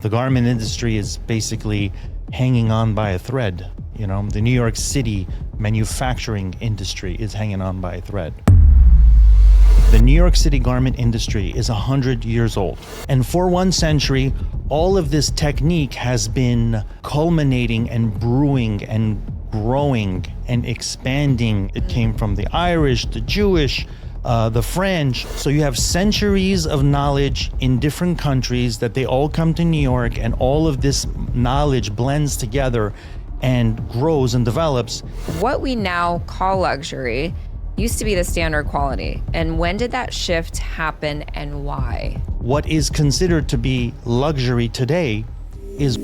The garment industry is basically hanging on by a thread. You know, the New York City manufacturing industry is hanging on by a thread. The New York City garment industry is 100 years old. And for 1 century, all of this technique has been culminating and brewing and growing and expanding. It came from the Irish, the Jewish, the French. So you have centuries of knowledge in different countries that they all come to New York, and all of this knowledge blends together and grows and develops. What we now call luxury used to be the standard quality. And when did that shift happen and why? What is considered to be luxury today is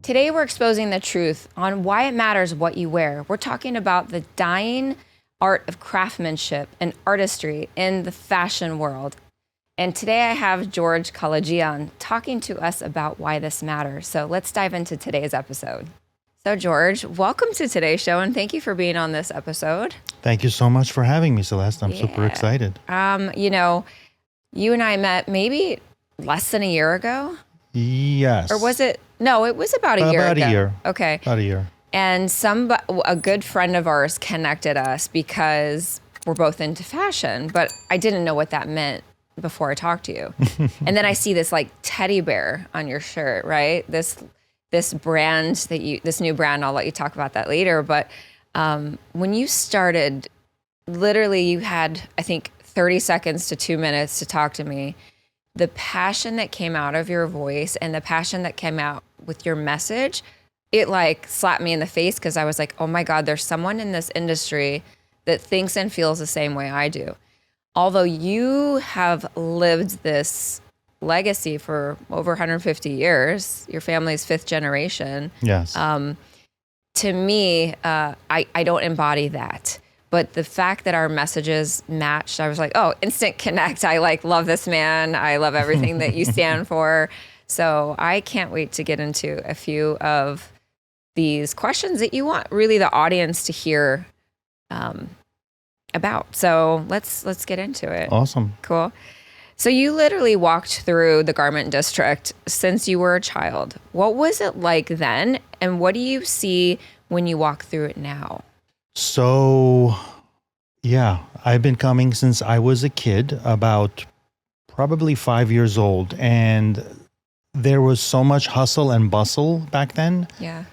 Today, we're exposing the truth on why it matters what you wear. We're talking about the dying art of craftsmanship and artistry in the fashion world. And today I have George Kalajian talking to us about why this matters. So let's dive into today's episode. So George, welcome to today's show, and thank you for being on this episode. Thank you so much for having me, Celeste. I'm super excited. You know, you and I met maybe less than a year ago. Yes. Or was it? No, it was about a year ago. About a year. Okay. About a year. And a good friend of ours connected us because we're both into fashion, but I didn't know what that meant before I talked to you. And then I see this like teddy bear on your shirt, right? This brand this new brand, I'll let you talk about that later. But when you started, literally you had, I think, 30 seconds to 2 minutes to talk to me. The passion that came out of your voice and the passion that came out with your message, it like slapped me in the face, because I was like, oh my God, there's someone in this industry that thinks and feels the same way I do. Although you have lived this legacy for over 150 years, your family's 5th generation. Yes. To me, I don't embody that. But the fact that our messages matched, I was like, oh, instant connect. I love this man. I love everything that you stand for. So I can't wait to get into a few of these questions that you want really the audience to hear about. So let's get into it. Awesome. Cool. So you literally walked through the garment district since you were a child. What was it like then? And what do you see when you walk through it now? So, yeah, I've been coming since I was a kid, about probably 5 years old. And there was so much hustle and bustle back then. Yeah.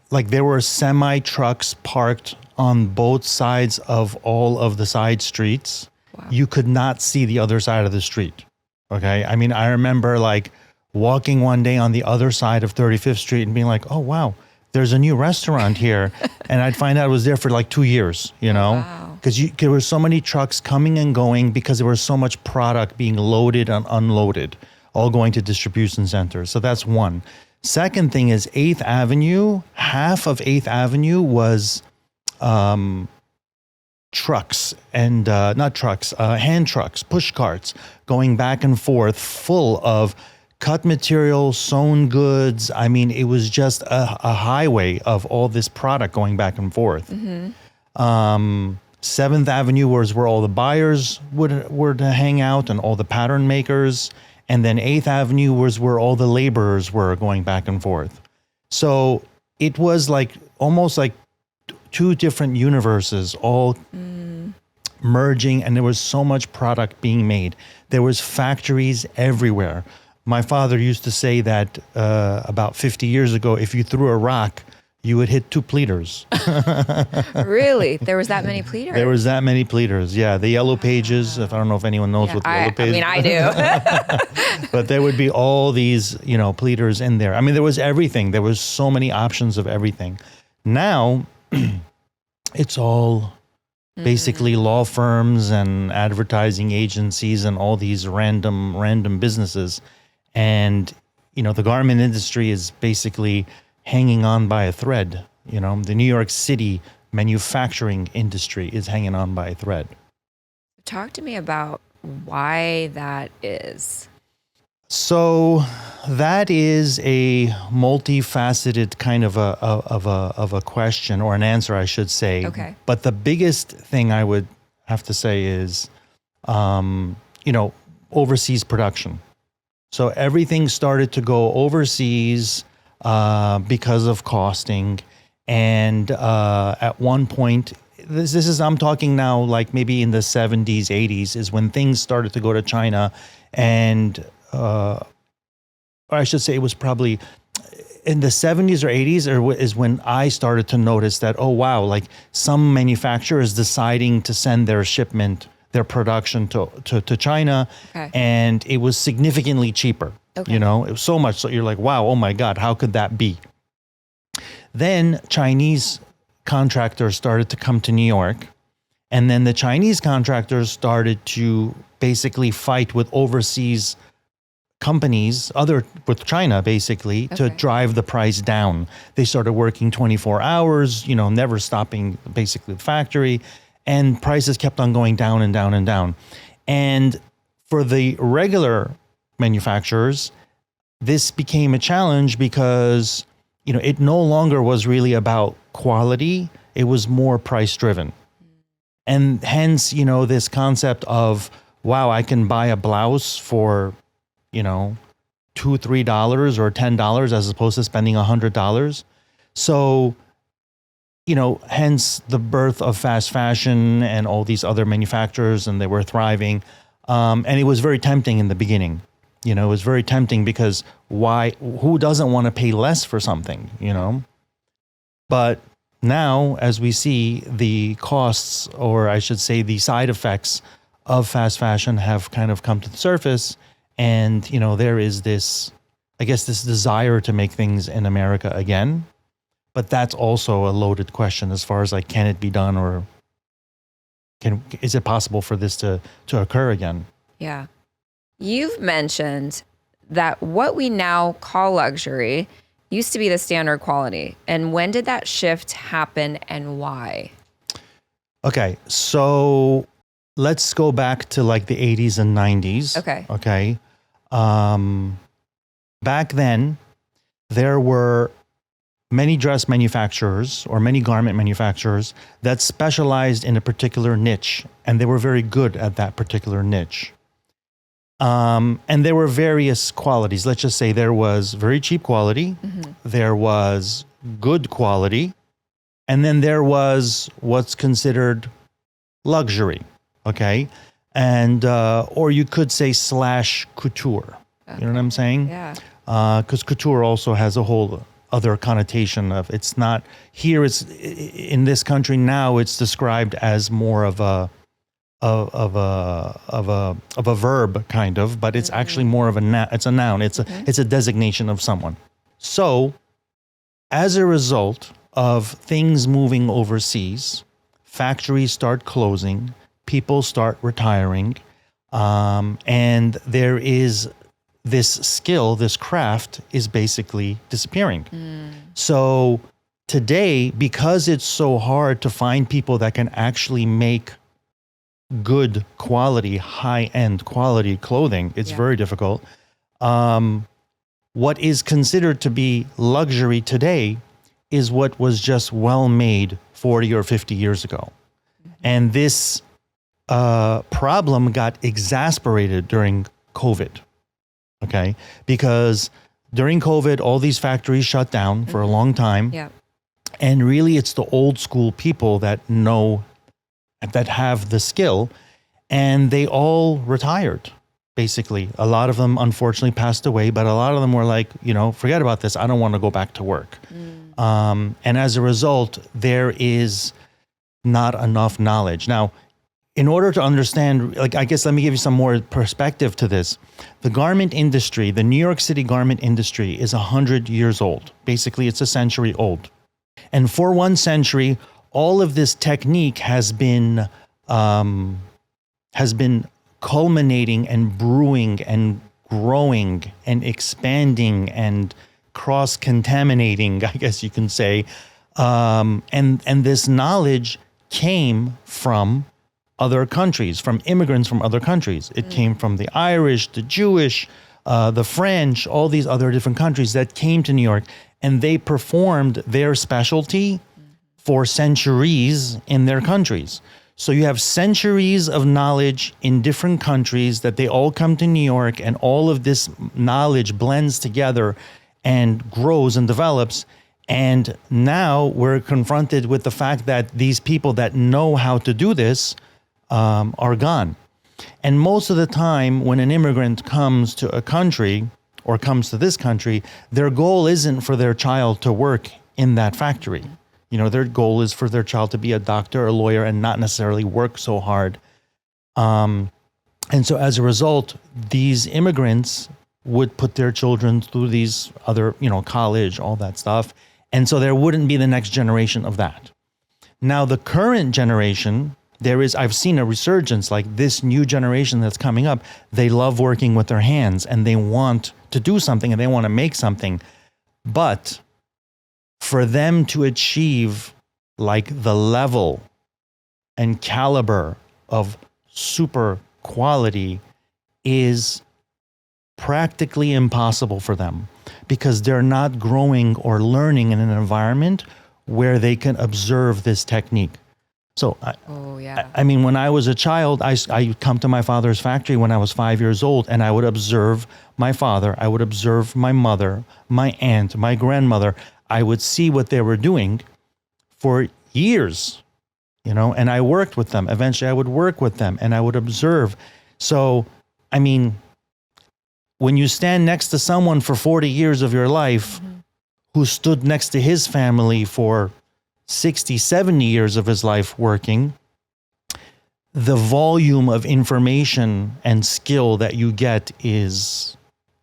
Like there were semi trucks parked on both sides of all of the side streets. Wow. You could not see the other side of the street. Okay. I mean, I remember like walking one day on the other side of 35th Street and being like, oh, wow, there's a new restaurant here. And I'd find out it was there for like 2 years, you know, because there were so many trucks coming and going because there was so much product being loaded and unloaded, all going to distribution centers. So that's one. Second thing is 8th Avenue, half of 8th Avenue was trucks and not trucks, hand trucks, push carts going back and forth full of cut material, sewn goods. I mean, it was just a highway of all this product going back and forth. Mm-hmm. 7th Avenue was where all the buyers were to hang out and all the pattern makers. And then 8th Avenue was where all the laborers were going back and forth. So it was like almost like 2 different universes all merging, and there was so much product being made. There was factories everywhere. My father used to say that about 50 years ago, if you threw a rock, you would hit 2 pleaters. Really? There was that many pleaters? There was that many pleaters, yeah. The yellow pages, if I don't know if anyone knows what the yellow pages. I mean, I do. But there would be all these, you know, pleaters in there. I mean, there was everything. There was so many options of everything. Now, it's all basically law firms and advertising agencies and all these random businesses. And, you know, the garment industry is basically hanging on by a thread. You know, the New York City manufacturing industry is hanging on by a thread. Talk to me about why that is. So that is a multifaceted kind of a question, or an answer, I should say. Okay. But the biggest thing I would have to say is overseas production. So everything started to go overseas because of costing. And at one point, this is, I'm talking now like maybe in the 70s, 80s is when things started to go to China. And, or I should say it was probably in the 70s or 80s is when I started to notice that, oh, wow, like some manufacturers deciding to send their shipment, their production to China. Okay. And it was significantly cheaper. Okay. It was so much. So you're like, wow, oh my God, how could that be? Then Chinese contractors started to come to New York. And then the Chinese contractors started to basically fight with overseas companies, with China basically, to drive the price down. They started working 24 hours, never stopping basically the factory, and prices kept on going down and down and down. And for the regular manufacturers, this became a challenge because, it no longer was really about quality. It was more price driven. And hence, this concept of, wow, I can buy a blouse for, $2, $3 or $10 as opposed to spending $100. So, hence the birth of fast fashion and all these other manufacturers, and they were thriving. And it was very tempting in the beginning. It was very tempting because who doesn't want to pay less for something, But now, as we see, the costs, or I should say the side effects of fast fashion have kind of come to the surface. And, there is this desire to make things in America again. But that's also a loaded question as far as like, can it be done, or is it possible for this to occur again? Yeah. You've mentioned that what we now call luxury used to be the standard quality. And when did that shift happen and why? Okay, so let's go back to like the 80s and 90s. Okay. Back then, there were many dress manufacturers or many garment manufacturers that specialized in a particular niche, and they were very good at that particular niche. And there were various qualities. Let's just say there was very cheap quality, there was good quality, and then there was what's considered luxury, okay? And, or you could say / couture. You know what I'm saying? Yeah. Because couture also has a whole other connotation of, it's not, here it's, in this country now, it's described as more of a verb kind of, but it's actually more of a noun. It's a noun. It's a designation of someone. So as a result of things moving overseas, factories start closing, people start retiring, and there is this skill, this craft is basically disappearing. So today, because it's so hard to find people that can actually make good quality, high-end quality clothing, it's very difficult. What is considered to be luxury today is what was just well made 40 or 50 years ago. And this problem got exasperated during COVID, okay? Because during COVID, all these factories shut down for a long time. Yeah. And really, it's the old school people that have the skill, and they all retired, basically. A lot of them, unfortunately, passed away, but a lot of them were like, forget about this. I don't want to go back to work. And as a result, there is not enough knowledge. Now, in order to understand, I guess let me give you some more perspective to this. The garment industry, the New York City garment industry, is 100 years old. Basically, it's a century old. And for 1 century, all of this technique has been culminating and brewing and growing and expanding and cross-contaminating, I guess you can say. And this knowledge came from other countries, from immigrants from other countries. It came from the Irish, the Jewish, the French, all these other different countries that came to New York, and they performed their specialty for centuries in their countries. So you have centuries of knowledge in different countries that they all come to New York, and all of this knowledge blends together and grows and develops. And now we're confronted with the fact that these people that know how to do this are gone. And most of the time when an immigrant comes to a country or comes to this country, their goal isn't for their child to work in that factory. You know, their goal is for their child to be a doctor, a lawyer, and not necessarily work so hard. And so as a result, these immigrants would put their children through these other, you know, college, all that stuff. And so there wouldn't be the next generation of that. Now, the current generation, I've seen a resurgence, like this new generation that's coming up. They love working with their hands and they want to do something and they want to make something. But for them to achieve like the level and caliber of super quality is practically impossible for them, because they're not growing or learning in an environment where they can observe this technique. So, I mean, when I was a child, I come to my father's factory when I was 5 years old, and I would observe my father, I would observe my mother, my aunt, my grandmother. I would see what they were doing for years, you know, and I worked with them. Eventually I would work with them and I would observe. So, I mean, when you stand next to someone for 40 years of your life who stood next to his family for 60, 70 years of his life working, the volume of information and skill that you get it's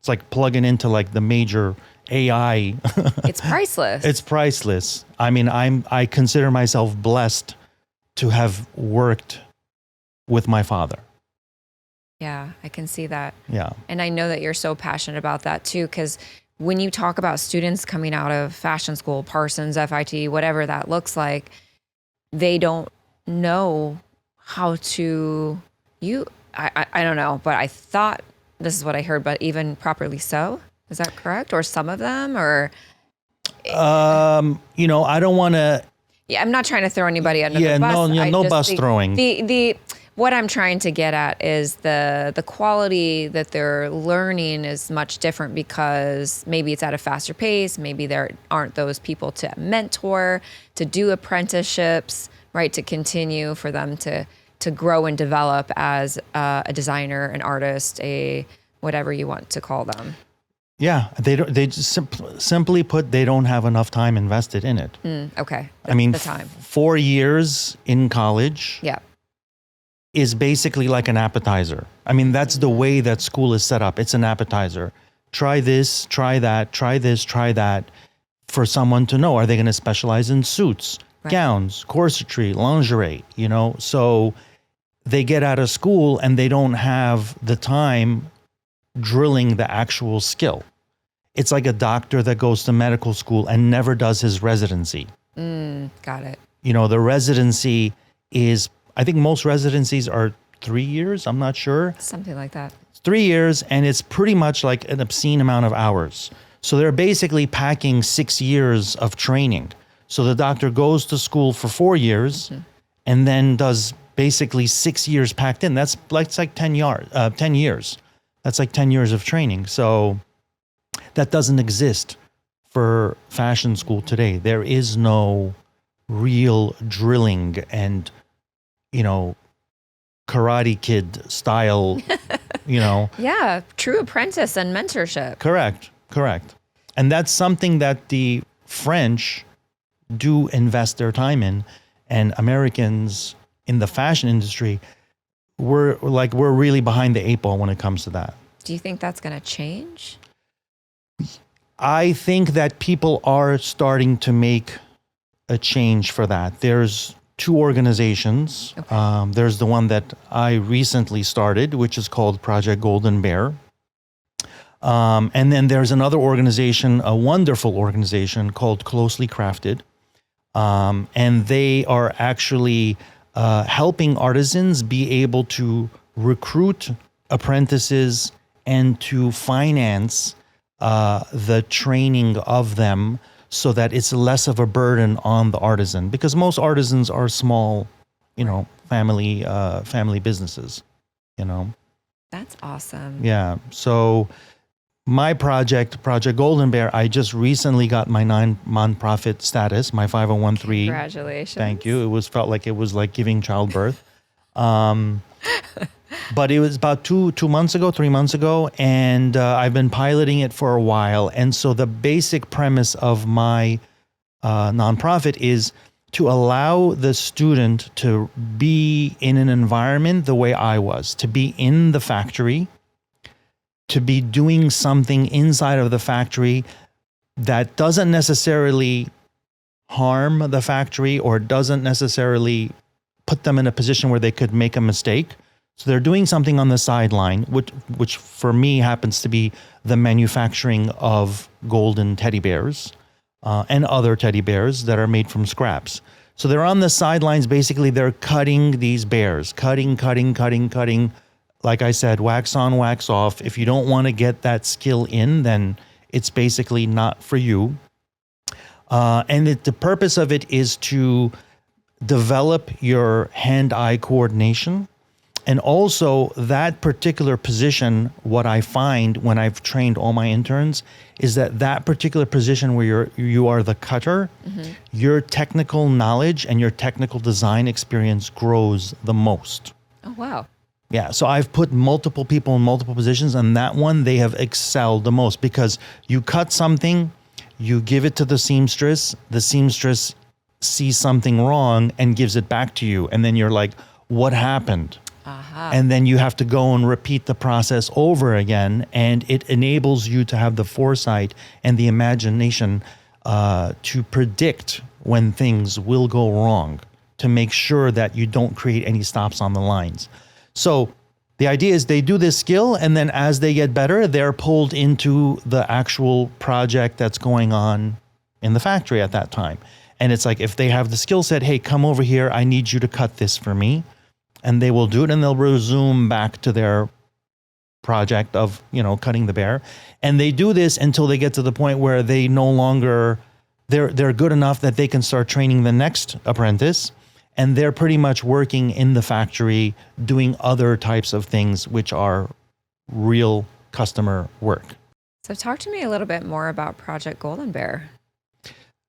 like plugging into like the major AI. It's priceless. It's priceless. I mean, I consider myself blessed to have worked with my father. Yeah, I can see that. Yeah. And I know that you're so passionate about that too, because when you talk about students coming out of fashion school, Parsons, FIT, whatever that looks like, they don't know how to, I don't know, but I thought this is what I heard, but even properly sew. Is that correct? Or some of them, or? You know, I don't want to. Yeah, I'm not trying to throw anybody under the bus. No bus throwing. What I'm trying to get at is the quality that they're learning is much different, because maybe it's at a faster pace. Maybe there aren't those people to mentor, to do apprenticeships, right? To continue for them to grow and develop as a designer, an artist, a whatever you want to call them. Yeah, they just simply put, they don't have enough time invested in it. Okay. I mean, the time. 4 years in college is basically like an appetizer. I mean, that's the way that school is set up. It's an appetizer. Try this, try that, try this, try that, for someone to know, are they going to specialize in suits, gowns, corsetry, lingerie, you know? So they get out of school and they don't have the time drilling the actual skill. It's like a doctor that goes to medical school and never does his residency. Got it. You know, the residency is, I think most residencies are 3 years. I'm not sure. Something like that. It's 3 years, and it's pretty much like an obscene amount of hours. So they're basically packing 6 years of training. So the doctor goes to school for 4 years and then does basically 6 years packed in. That's like, it's like 10 years. That's like 10 years of training. So that doesn't exist for fashion school today. There is no real drilling and, you know, Karate Kid style, you know. Yeah, true apprentice and mentorship. Correct. And that's something that the French do invest their time in, and Americans in the fashion industry, we're really behind the 8 ball when it comes to that. Do you think that's going to change? I think that people are starting to make a change for that. There's 2 organizations. Okay. There's the one that I recently started, which is called Project Golden Bear. And then there's another organization, a wonderful organization called Closely Crafted. And they are actually helping artisans be able to recruit apprentices and to finance the training of them, so that it's less of a burden on the artisan, because most artisans are small, you know, family businesses, you know. That's awesome. Yeah. So my Project Golden Bear, I just recently got my nonprofit status, my 501(c)(3). Congratulations. Thank you. Felt like it was like giving childbirth. But it was about 3 months ago, and I've been piloting it for a while. And so the basic premise of my nonprofit is to allow the student to be in an environment the way I was, to be in the factory, to be doing something inside of the factory that doesn't necessarily harm the factory or doesn't necessarily put them in a position where they could make a mistake. So they're doing something on the sideline, which for me happens to be the manufacturing of golden teddy bears and other teddy bears that are made from scraps. So they're on the sidelines. Basically, they're cutting these bears, cutting. Like I said, wax on, wax off. If you don't want to get that skill in, then it's basically not for you. And the purpose of it is to develop your hand-eye coordination. And also that particular position, what I find when I've trained all my interns is that particular position where you are the cutter, your technical knowledge and your technical design experience grows the most. Oh, wow. Yeah, so I've put multiple people in multiple positions, and that one they have excelled the most because you cut something, you give it to the seamstress sees something wrong and gives it back to you, and then you're like, what happened? And then you have to go and repeat the process over again, and it enables you to have the foresight and the imagination to predict when things will go wrong, to make sure that you don't create any stops on the lines. So the idea is they do this skill, and then as they get better, they're pulled into the actual project that's going on in the factory at that time. And it's like, if they have the skill set, hey, come over here, I need you to cut this for me. And they will do it, and they'll resume back to their project of, cutting the bear. And they do this until they get to the point where they no longer, they're good enough that they can start training the next apprentice. And they're pretty much working in the factory, doing other types of things, which are real customer work. So talk to me a little bit more about Project Golden Bear.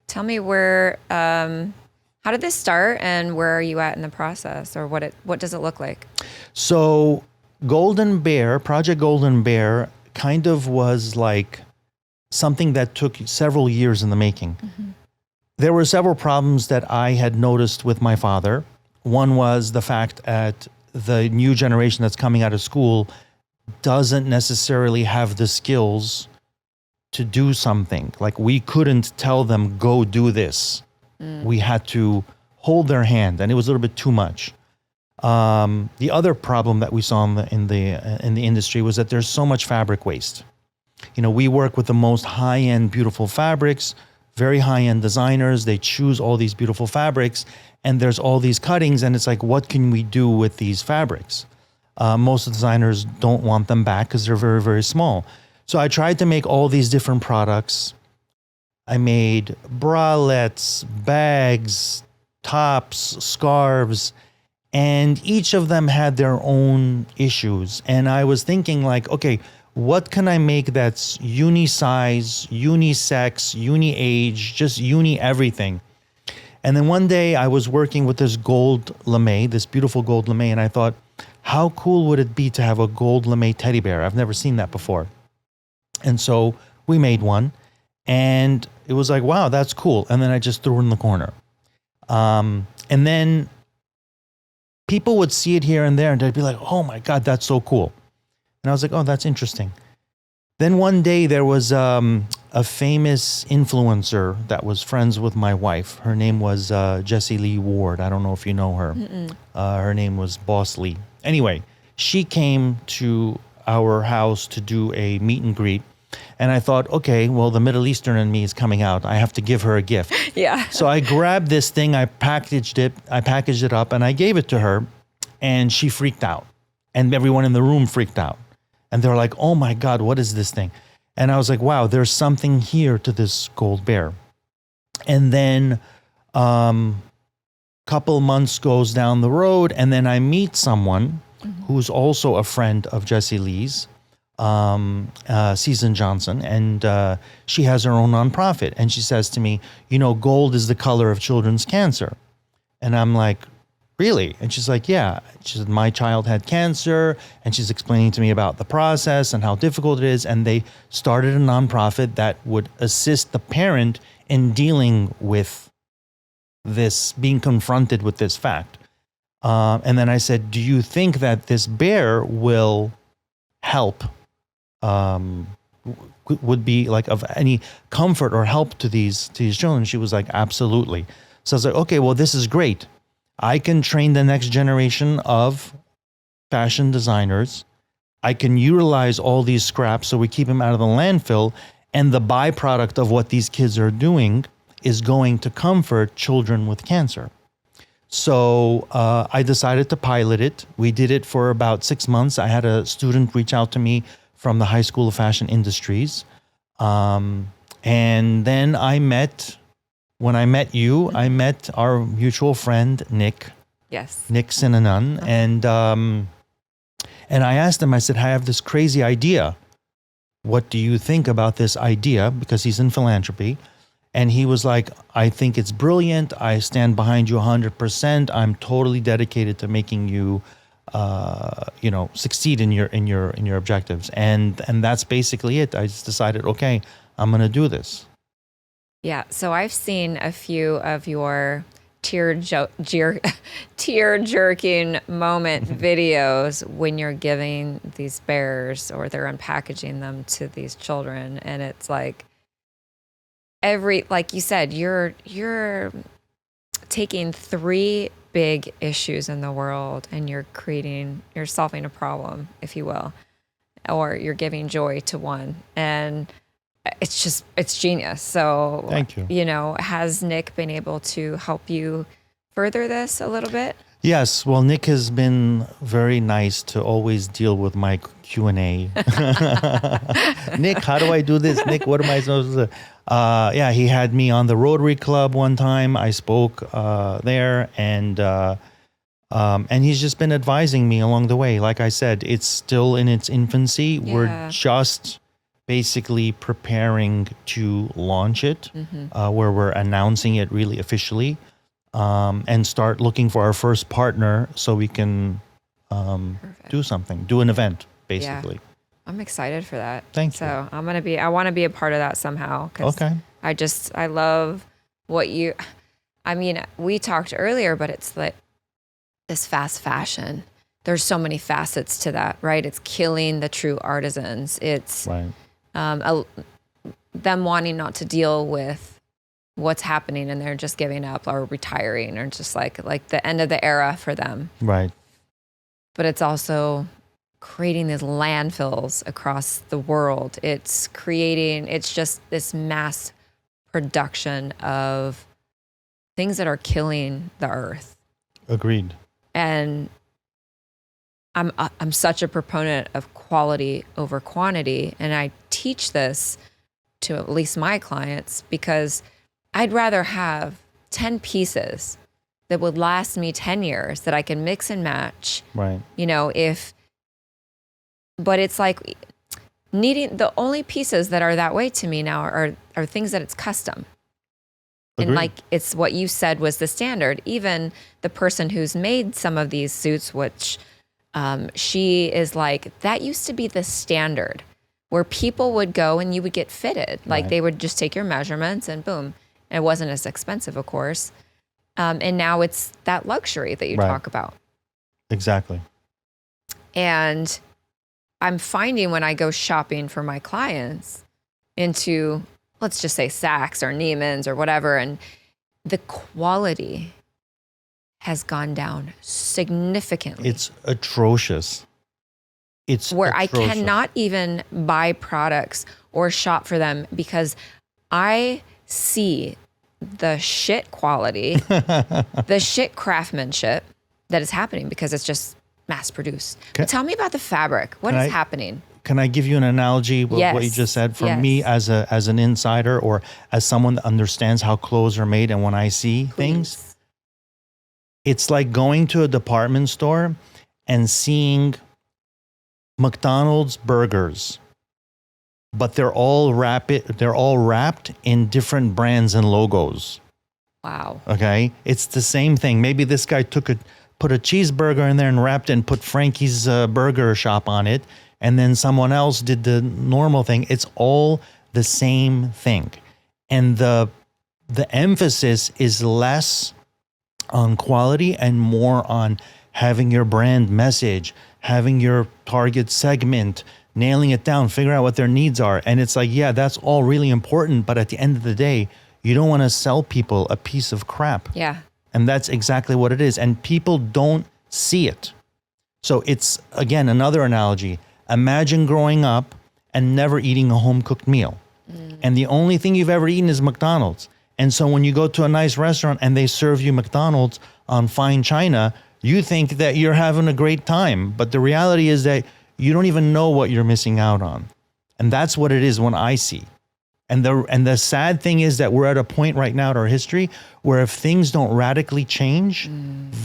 Tell me where, how did this start, and where are you at in the process, or what does it look like? So Project Golden Bear kind of was like something that took several years in the making. There were several problems that I had noticed with my father. One was the fact that the new generation that's coming out of school doesn't necessarily have the skills to do something. Like, we couldn't tell them, go do this. We had to hold their hand, and it was a little bit too much. The other problem that we saw in the industry was that there's so much fabric waste. We work with the most high-end, beautiful fabrics, very high-end designers. They choose all these beautiful fabrics, and there's all these cuttings, and it's like, what can we do with these fabrics? Most of the designers don't want them back because they're very, very small. So I tried to make all these different products. I made bralettes, bags, tops, scarves, and each of them had their own issues. And I was thinking, like, okay, what can I make that's uni-size, unisex, uni-age, just uni-everything? And then one day I was working with this gold lame, this beautiful gold lame, and I thought, how cool would it be to have a gold lame teddy bear? I've never seen that before. And so we made one, and it was like, wow, that's cool. And then I just threw it in the corner. And then people would see it here and there, and they'd be like, oh my God, that's so cool. And I was like, oh, that's interesting. Then one day there was a famous influencer that was friends with my wife. Her name was Jessie Lee Ward. I don't know if you know her. Her name was Boss Lee. Anyway, she came to our house to do a meet and greet. And I thought, okay, well, the Middle Eastern in me is coming out. I have to give her a gift. Yeah. So I grabbed this thing, I packaged it up, and I gave it to her, and she freaked out. And everyone in the room freaked out. And they're like, oh my God, what is this thing? And I was like, wow, there's something here to this gold bear. And then Couple months goes down the road, and then I meet someone who's also a friend of Jessie Lee's, Season Johnson, and she has her own nonprofit. And she says to me, gold is the color of children's cancer. And I'm like, really? And she's like, yeah. She said, my child had cancer, and she's explaining to me about the process and how difficult it is. And they started a nonprofit that would assist the parent in dealing with this, being confronted with this fact. And then I said, do you think that this bear will help, would be like of any comfort or help to these children? She was like, absolutely. So I was like, okay, well, this is great. I can train the next generation of fashion designers. I can utilize all these scraps so we keep them out of the landfill. And the byproduct of what these kids are doing is going to comfort children with cancer. So I decided to pilot it. We did it for about 6 months. I had a student reach out to me from the High School of Fashion Industries. And then when I met you, I met our mutual friend, Nick. Yes. Nick Sinanan. And I asked him, I said, I have this crazy idea. What do you think about this idea? Because he's in philanthropy. And he was like, I think it's brilliant. I stand behind you 100%. I'm totally dedicated to making you, succeed in your objectives. And that's basically it. I just decided, okay, I'm going to do this. Yeah. So I've seen a few of your tear-jerking moment videos when you're giving these bears or they're unpackaging them to these children. And it's like, like you said, you're taking 3 big issues in the world and you're solving a problem, if you will, or you're giving joy to one. And it's genius. So thank you. Has Nick been able to help you further this a little bit? Yes. Well, Nick has been very nice to always deal with my Q&A. Nick, how do I do this? Nick, what am I supposed to do? He had me on the Rotary Club one time. I spoke there, and he's just been advising me along the way. Like I said, it's still in its infancy. Yeah. We're just basically preparing to launch it, where we're announcing it really officially, and start looking for our first partner so we can do an event, basically. Yeah. I'm excited for that. Thank you. So I want to be a part of that somehow. Okay. I love what we talked earlier, but it's like this fast fashion. There's so many facets to that, right? It's killing the true artisans. It's right. Them wanting not to deal with what's happening and they're just giving up or retiring or just like the end of the era for them. Right. But it's also creating these landfills across the world. It's just this mass production of things that are killing the earth. Agreed. And I'm such a proponent of quality over quantity, and I teach this to at least my clients because I'd rather have 10 pieces that would last me 10 years that I can mix and match. Right. But it's like needing the only pieces that are that way to me now are things that it's custom. Agreed. And like it's what you said was the standard. Even the person who's made some of these suits, which she is like, that used to be the standard where people would go and you would get fitted. Like they would just take your measurements and boom. And it wasn't as expensive, of course. And now it's that luxury that you talk about. Exactly. And I'm finding when I go shopping for my clients into, let's just say Saks or Neiman's or whatever, and the quality has gone down significantly. It's atrocious. It's where atrocious. I cannot even buy products or shop for them because I see the shit quality, the shit craftsmanship that is happening because it's just mass produced. Tell me about the fabric. What is happening? Can I give you an analogy with what you just said? For me as an insider or as someone that understands how clothes are made, and when I see things, It's like going to a department store and seeing McDonald's burgers, but they're all wrapped in different brands and logos. Wow. Okay? It's the same thing. Maybe this guy put a cheeseburger in there and wrapped it and put Frankie's burger shop on it, and then someone else did the normal thing. It's all the same thing. And the emphasis is less on quality and more on having your brand message, having your target segment, nailing it down, figuring out what their needs are. And it's like, yeah, that's all really important. But at the end of the day, you don't want to sell people a piece of crap. Yeah. And that's exactly what it is. And people don't see it. So it's, again, another analogy. Imagine growing up and never eating a home-cooked meal. And the only thing you've ever eaten is McDonald's. And so when you go to a nice restaurant and they serve you McDonald's on fine china, you think that you're having a great time. But the reality is that you don't even know what you're missing out on. And that's what it is when I see. And the sad thing is that we're at a point right now in our history where if things don't radically change,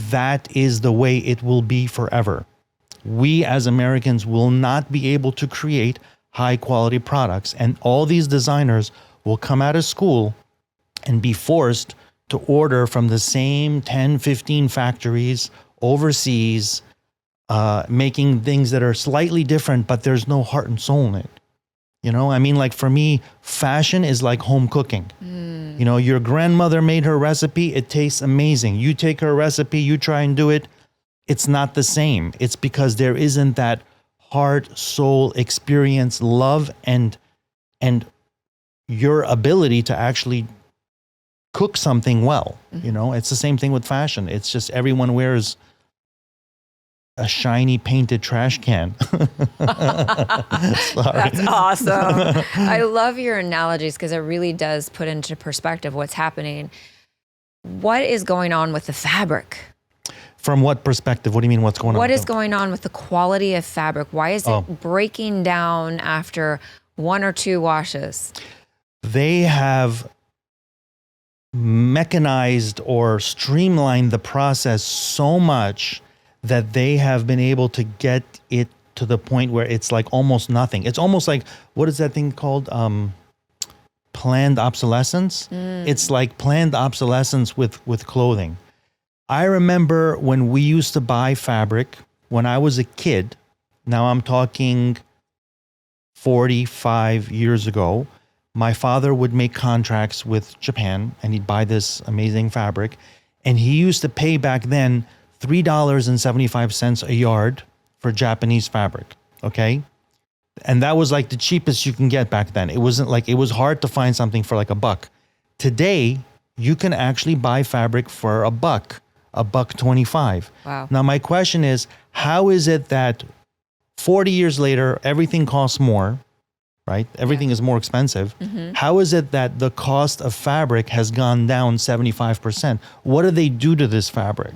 that is the way it will be forever. We as Americans will not be able to create high quality products. And all these designers will come out of school and be forced to order from the same 10, 15 factories overseas, making things that are slightly different, but there's no heart and soul in it. You know, I mean, like for me, fashion is like home cooking. You know, your grandmother made her recipe. It tastes amazing. You take her recipe, you try and do it. It's not the same. It's because there isn't that heart, soul, experience, love, and your ability to actually cook something well. You know, it's the same thing with fashion. It's just everyone wears a shiny painted trash can. That's awesome. I love your analogies because it really does put into perspective what's happening. What is going on with the fabric? From what perspective? What do you mean what's going on? What is going on with the quality of fabric? Why is it breaking down after one or two washes? They have mechanized or streamlined the process so much that they have been able to get it to the point where it's like almost nothing. It's almost like, what is that thing called? Planned obsolescence. It's like planned obsolescence with clothing. I remember when we used to buy fabric when I was a kid. Now I'm talking 45 years ago. My father would make contracts with Japan and he'd buy this amazing fabric. And he used to pay back then $3.75 a yard for Japanese fabric. Okay. And that was like the cheapest you can get back then. It wasn't like, it was hard to find something for like $1. Today, you can actually buy fabric for $1.25. Wow. Now, my question is, how is it that 40 years later, everything costs more, right? Everything is more expensive. How is it that the cost of fabric has gone down 75%? What do they do to this fabric?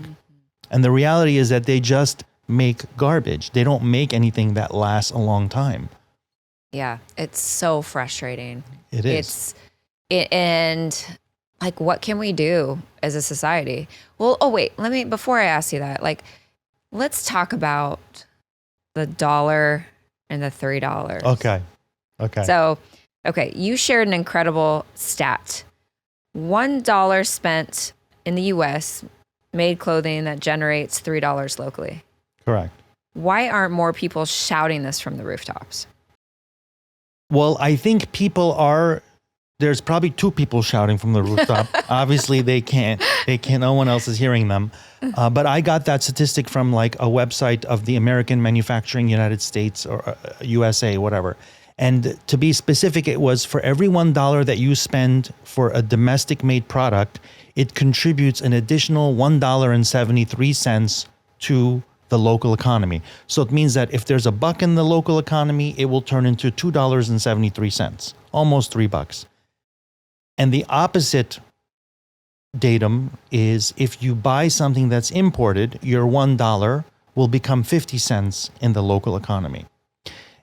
And the reality is that they just make garbage. They don't make anything that lasts a long time. Yeah, it's so frustrating. It is. And like, what can we do as a society? Well, before I ask you that, like, let's talk about the $1 and the $3. Okay. So, you shared an incredible stat. $1 spent in the US made clothing that generates $3 locally. Correct. Why aren't more people shouting this from the rooftops? Well, I think there's probably two people shouting from the rooftop. Obviously no one else is hearing them. But I got that statistic from like a website of the American Manufacturing United States or USA, whatever. And to be specific, it was for every $1 that you spend for a domestic made product, it contributes an additional $1.73 to the local economy. So it means that if there's $1 in the local economy, it will turn into $2.73, almost $3. And the opposite datum is if you buy something that's imported, your $1 will become 50 cents in the local economy.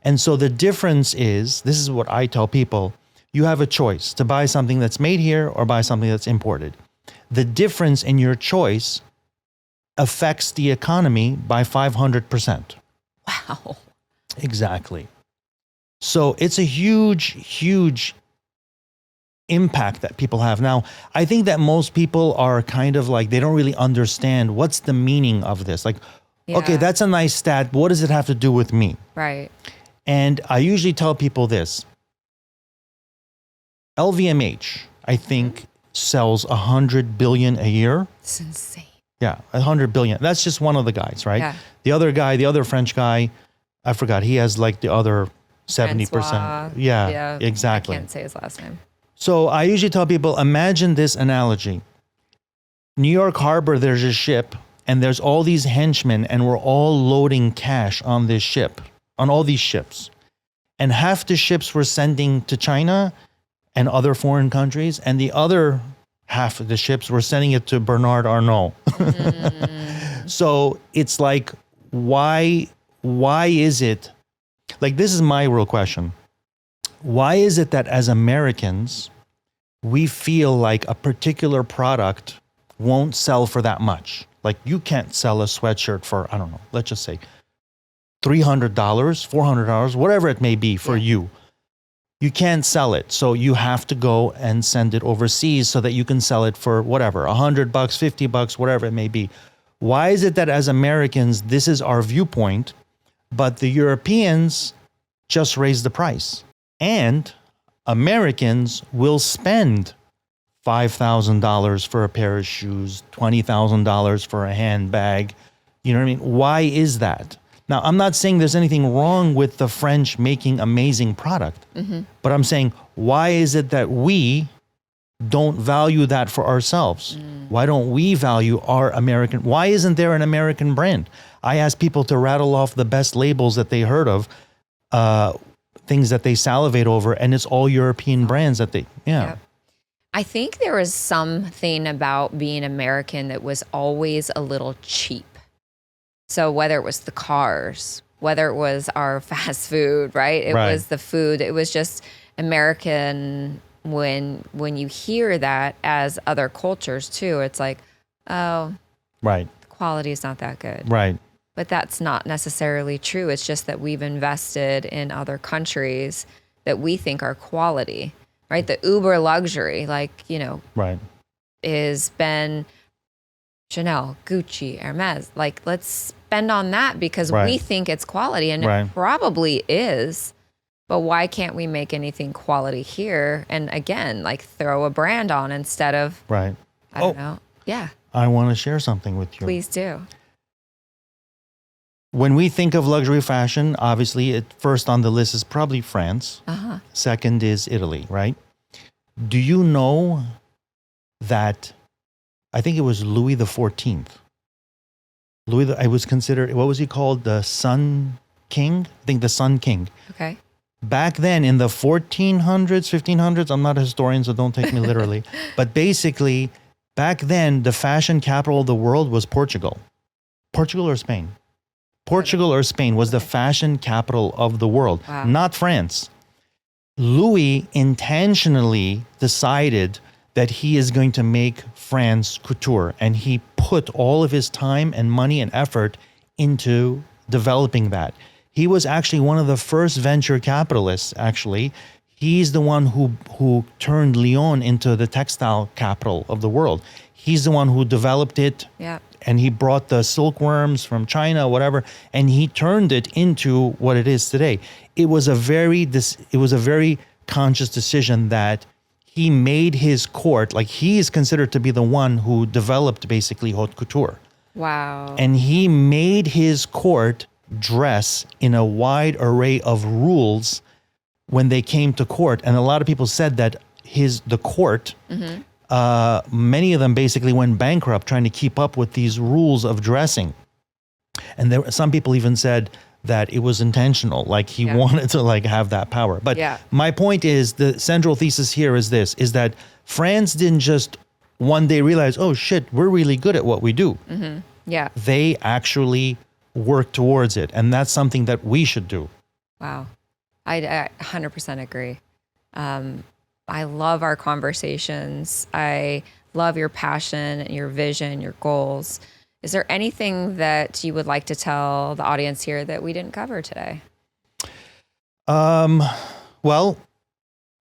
And so the difference is, this is what I tell people, you have a choice to buy something that's made here or buy something that's imported. The difference in your choice affects the economy by 500%. Wow. Exactly. So it's a huge impact that people have. Now, I think that most people are kind of like, they don't really understand what's the meaning of this. Like, okay, Yeah. that's a nice stat. But what does it have to do with me? Right. And I usually tell people this. LVMH, I think, sells 100 billion a year. It's insane. Yeah, 100 billion. That's just one of the guys, right? Yeah. The other guy, the other French guy, I forgot. He has like the other 70%. Francois. Yeah, exactly. I can't say his last name. So I usually tell people, imagine this analogy. New York Harbor, there's a ship, and there's all these henchmen, and we're all loading cash on this ship, on all these ships. And half the ships we're sending to China and other foreign countries, and the other half of the ships we're sending it to Bernard Arnault. So it's like, why is it, like, this is my real question. Why is it that as Americans, we feel like a particular product won't sell for that much? Like, you can't sell a sweatshirt for, I don't know, let's just say $300, $400, whatever it may be for you. You can't sell it. So you have to go and send it overseas so that you can sell it for whatever, $100, $50, whatever it may be. Why is it that as Americans, this is our viewpoint, but the Europeans just raise the price? And Americans will spend $5,000 for a pair of shoes, $20,000 for a handbag. You know what I mean? Why is that? Now, I'm not saying there's anything wrong with the French making amazing product, but I'm saying, why is it that we don't value that for ourselves? Why don't we value our American? Why isn't there an American brand? I ask people to rattle off the best labels that they heard of, things that they salivate over, and it's all European brands that they, Yep. I think there was something about being American that was always a little cheap. So whether it was the cars, whether it was our fast food, right? It was the food. It was just American. When you hear that as other cultures too, it's like, oh, the quality is not that good. Right. But that's not necessarily true. It's just that we've invested in other countries that we think are quality, right? The uber luxury, like, is been Chanel, Gucci, Hermes. Like, let's spend on that because we think it's quality, and it probably is. But why can't we make anything quality here? And again, like, throw a brand on instead of, I don't know. Yeah. I want to share something with you. Please do. When we think of luxury fashion, obviously, first on the list is probably France. Second is Italy, right? Do you know that, I think it was Louis the 14th. I was considered, what was he called? The Sun King? I think the Sun King. Okay. Back then in the 1400s, 1500s, I'm not a historian, so don't take me literally. But basically, back then, the fashion capital of the world was Portugal. Portugal or Spain? Portugal or Spain was the fashion capital of the world, not France. Louis intentionally decided that he is going to make France couture, and he put all of his time and money and effort into developing that. He was actually one of the first venture capitalists, actually. He's the one who turned Lyon into the textile capital of the world. He's the one who developed it. Yeah. And he brought the silkworms from China, whatever, and he turned it into what it is today. It was a very conscious decision that he made his court, like, he is considered to be the one who developed basically haute couture. Wow. And he made his court dress in a wide array of rules when they came to court. And a lot of people said that the court, many of them basically went bankrupt trying to keep up with these rules of dressing. And some people even said that it was intentional, like he wanted to like have that power. But my point is, the central thesis here is this, is that France didn't just one day realize, oh shit, we're really good at what we do. Yeah. They actually work towards it. And that's something that we should do. Wow. I 100% agree. I love our conversations. I love your passion, your vision, your goals. Is there anything that you would like to tell the audience here that we didn't cover today? Well,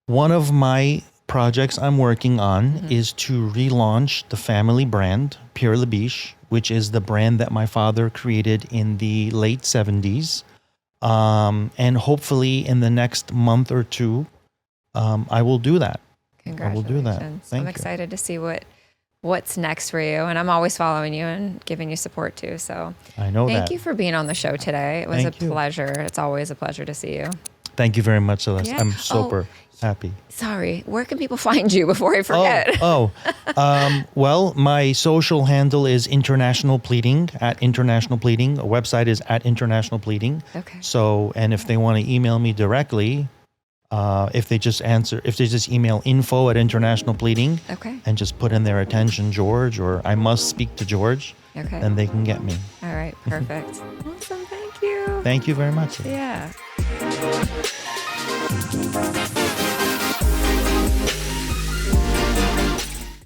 one of my projects I'm working on is to relaunch the family brand, Pierre Labiche, which is the brand that my father created in the late 70s. And hopefully in the next month or two, I will do that. I will do that. Congratulations. Thank I'm you. excited to see what's next for you. And I'm always following you and giving you support too. So I know that. thank you for being on the show today. It was Thank a you. pleasure. It's always a pleasure to see you. Thank you very much, Celeste. Yeah. I'm super happy. Sorry, where can people find you before I forget? Well, my social handle is International Pleating, at International Pleating. A website is at International Pleating. Okay. So, and if they want to email me directly, if they just email info@International Pleating, Okay. and just put in their attention George, or I must speak to George, Okay. then they can get me. All right. Perfect. Awesome. Thank you. Thank you very much. Yeah.